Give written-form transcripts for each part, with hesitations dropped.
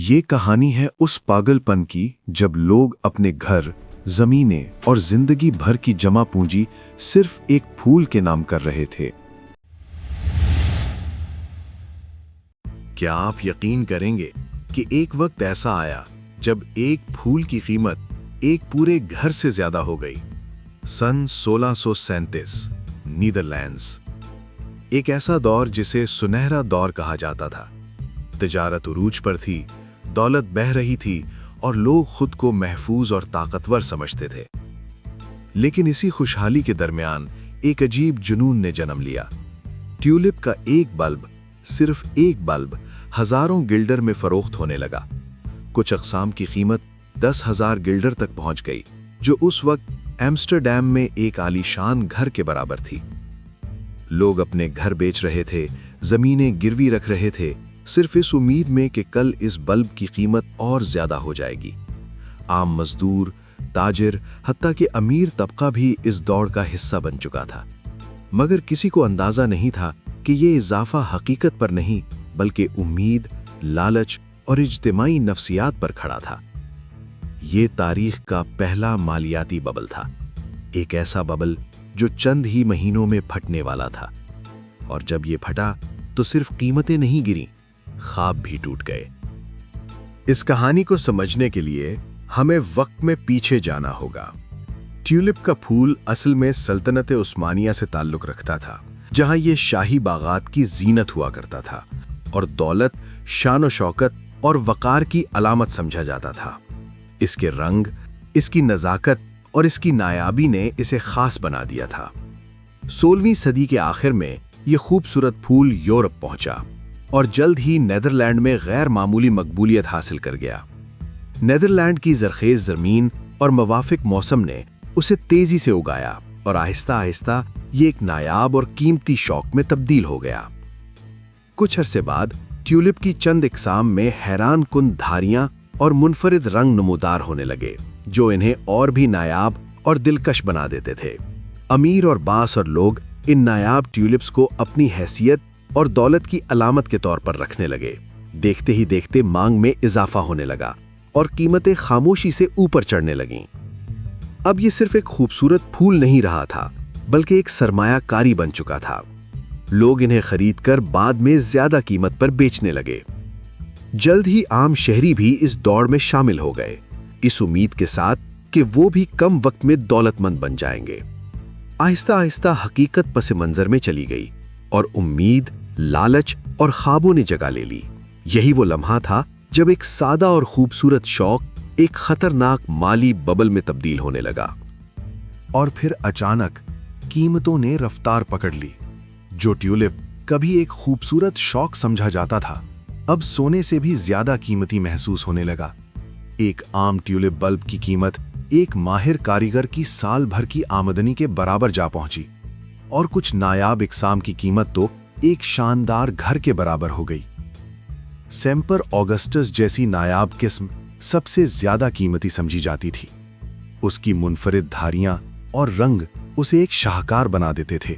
یہ کہانی ہے اس پاگلپن کی جب لوگ اپنے گھر، زمینیں اور زندگی بھر کی جمع پونجی صرف ایک پھول کے نام کر رہے تھے۔ کیا آپ یقین کریں گے کہ ایک وقت ایسا آیا جب ایک پھول کی قیمت ایک پورے گھر سے زیادہ ہو گئی؟ سن 1637 نیدرلینڈز، ایک ایسا دور جسے سنہرا دور کہا جاتا تھا۔ تجارت عروج پر تھی، دولت بہہ رہی تھی اور لوگ خود کو محفوظ اور طاقتور سمجھتے تھے۔ لیکن اسی خوشحالی کے درمیان ایک عجیب جنون نے جنم لیا۔ ٹیولپ کا ایک بلب، صرف ایک بلب، ہزاروں گلڈر میں فروخت ہونے لگا۔ کچھ اقسام کی قیمت 10,000 گلڈر تک پہنچ گئی، جو اس وقت ایمسٹرڈیم میں ایک عالیشان گھر کے برابر تھی۔ لوگ اپنے گھر بیچ رہے تھے، زمینیں گروی رکھ رہے تھے، صرف اس امید میں کہ کل اس بلب کی قیمت اور زیادہ ہو جائے گی۔ عام مزدور، تاجر، حتیٰ کہ امیر طبقہ بھی اس دوڑ کا حصہ بن چکا تھا، مگر کسی کو اندازہ نہیں تھا کہ یہ اضافہ حقیقت پر نہیں بلکہ امید، لالچ اور اجتماعی نفسیات پر کھڑا تھا۔ یہ تاریخ کا پہلا مالیاتی ببل تھا، ایک ایسا ببل جو چند ہی مہینوں میں پھٹنے والا تھا، اور جب یہ پھٹا تو صرف قیمتیں نہیں گریں، خواب بھی ٹوٹ گئے۔ اس کہانی کو سمجھنے کے لیے ہمیں وقت میں پیچھے جانا ہوگا۔ ٹیولپ کا پھول اصل میں سلطنت عثمانیہ سے تعلق رکھتا تھا، جہاں یہ شاہی باغات کی زینت ہوا کرتا تھا اور دولت، شان و شوکت اور وقار کی علامت سمجھا جاتا تھا۔ اس کے رنگ، اس کی نزاکت اور اس کی نایابی نے اسے خاص بنا دیا تھا۔ 16ویں صدی کے آخر میں یہ خوبصورت پھول یورپ پہنچا اور جلد ہی نیدرلینڈ میں غیر معمولی مقبولیت حاصل کر گیا۔ نیدرلینڈ کی زرخیز زمین اور موافق موسم نے اسے تیزی سے اگایا اور آہستہ آہستہ یہ ایک نایاب اور قیمتی شوق میں تبدیل ہو گیا۔ کچھ عرصے بعد ٹیولپ کی چند اقسام میں حیران کن دھاریاں اور منفرد رنگ نمودار ہونے لگے، جو انہیں اور بھی نایاب اور دلکش بنا دیتے تھے۔ امیر اور بااثر لوگ ان نایاب ٹیولپس کو اپنی حیثیت اور دولت کی علامت کے طور پر رکھنے لگے۔ دیکھتے ہی دیکھتے مانگ میں اضافہ ہونے لگا اور قیمتیں خاموشی سے اوپر چڑھنے لگیں۔ اب یہ صرف ایک خوبصورت پھول نہیں رہا تھا، بلکہ ایک سرمایہ کاری بن چکا تھا۔ لوگ انہیں خرید کر بعد میں زیادہ قیمت پر بیچنے لگے۔ جلد ہی عام شہری بھی اس دوڑ میں شامل ہو گئے، اس امید کے ساتھ کہ وہ بھی کم وقت میں دولت مند بن جائیں گے۔ آہستہ آہستہ حقیقت پس منظر میں چلی گئی اور امید، لالچ اور خوابوں نے جگہ لے لی۔ یہی وہ لمحہ تھا جب ایک سادہ اور خوبصورت شوق ایک خطرناک مالی ببل میں تبدیل ہونے لگا۔ اور پھر اچانک قیمتوں نے رفتار پکڑ لی۔ جو ٹیولپ کبھی ایک خوبصورت شوق سمجھا جاتا تھا، اب سونے سے بھی زیادہ قیمتی محسوس ہونے لگا۔ ایک عام ٹیولپ بلب کی قیمت ایک ماہر کاریگر کی سال بھر کی آمدنی کے برابر جا پہنچی، اور کچھ نایاب اقسام کی قیمت تو ایک شاندار گھر کے برابر ہو گئی۔ سیمپر آگسٹس جیسی نایاب قسم سب سے زیادہ قیمتی سمجھی جاتی تھی۔ اس کی منفرد دھاریاں اور رنگ اسے ایک شاہکار بنا دیتے تھے،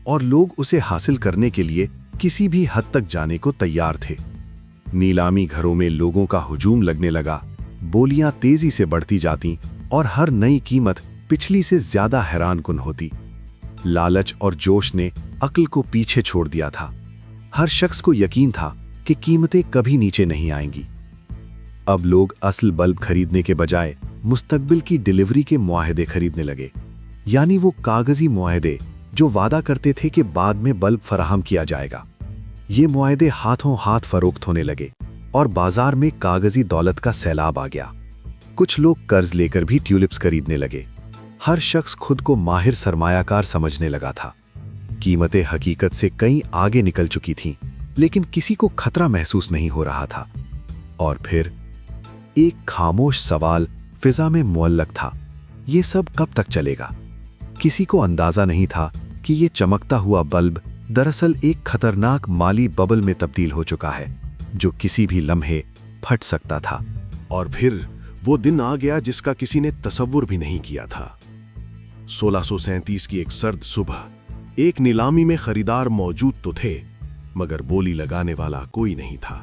اور لوگ اسے حاصل کرنے کے لیے کسی بھی حد تک جانے کو تیار تھے۔ نیلامی گھروں میں لوگوں کا ہجوم لگنے لگا، بولیاں تیزی سے بڑھتی جاتیں اور ہر نئی قیمت پچھلی سے زیادہ حیران کن ہوتی۔ لالچ اور جوش نے عقل کو پیچھے چھوڑ دیا تھا۔ ہر شخص کو یقین تھا کہ قیمتیں کبھی نیچے نہیں آئیں گی۔ اب لوگ اصل بلب خریدنے کے بجائے مستقبل کی ڈیلیوری کے معاہدے خریدنے لگے، یعنی وہ کاغذی معاہدے جو وعدہ کرتے تھے کہ بعد میں بلب فراہم کیا جائے گا۔ یہ معاہدے ہاتھوں ہاتھ فروخت ہونے لگے اور بازار میں کاغذی دولت کا سیلاب آ گیا۔ کچھ لوگ قرض لے کر بھی ٹیولپس خریدنے لگے۔ ہر شخص خود کو ماہر سرمایہ کار سمجھنے لگا تھا۔ قیمتیں حقیقت سے کہیں آگے نکل چکی تھیں، لیکن کسی کو خطرہ محسوس نہیں ہو رہا تھا۔ اور پھر ایک خاموش سوال فضا میں معلق تھا، یہ سب کب تک چلے گا؟ کسی کو اندازہ نہیں تھا کہ یہ چمکتا ہوا بلب دراصل ایک خطرناک مالی ببل میں تبدیل ہو چکا ہے، جو کسی بھی لمحے پھٹ سکتا تھا۔ اور پھر وہ دن آ گیا جس کا کسی نے تصور بھی نہیں کیا تھا۔ 1637 کی ایک سرد صبح، ایک نیلامی میں خریدار موجود تو تھے، مگر بولی لگانے والا کوئی نہیں تھا۔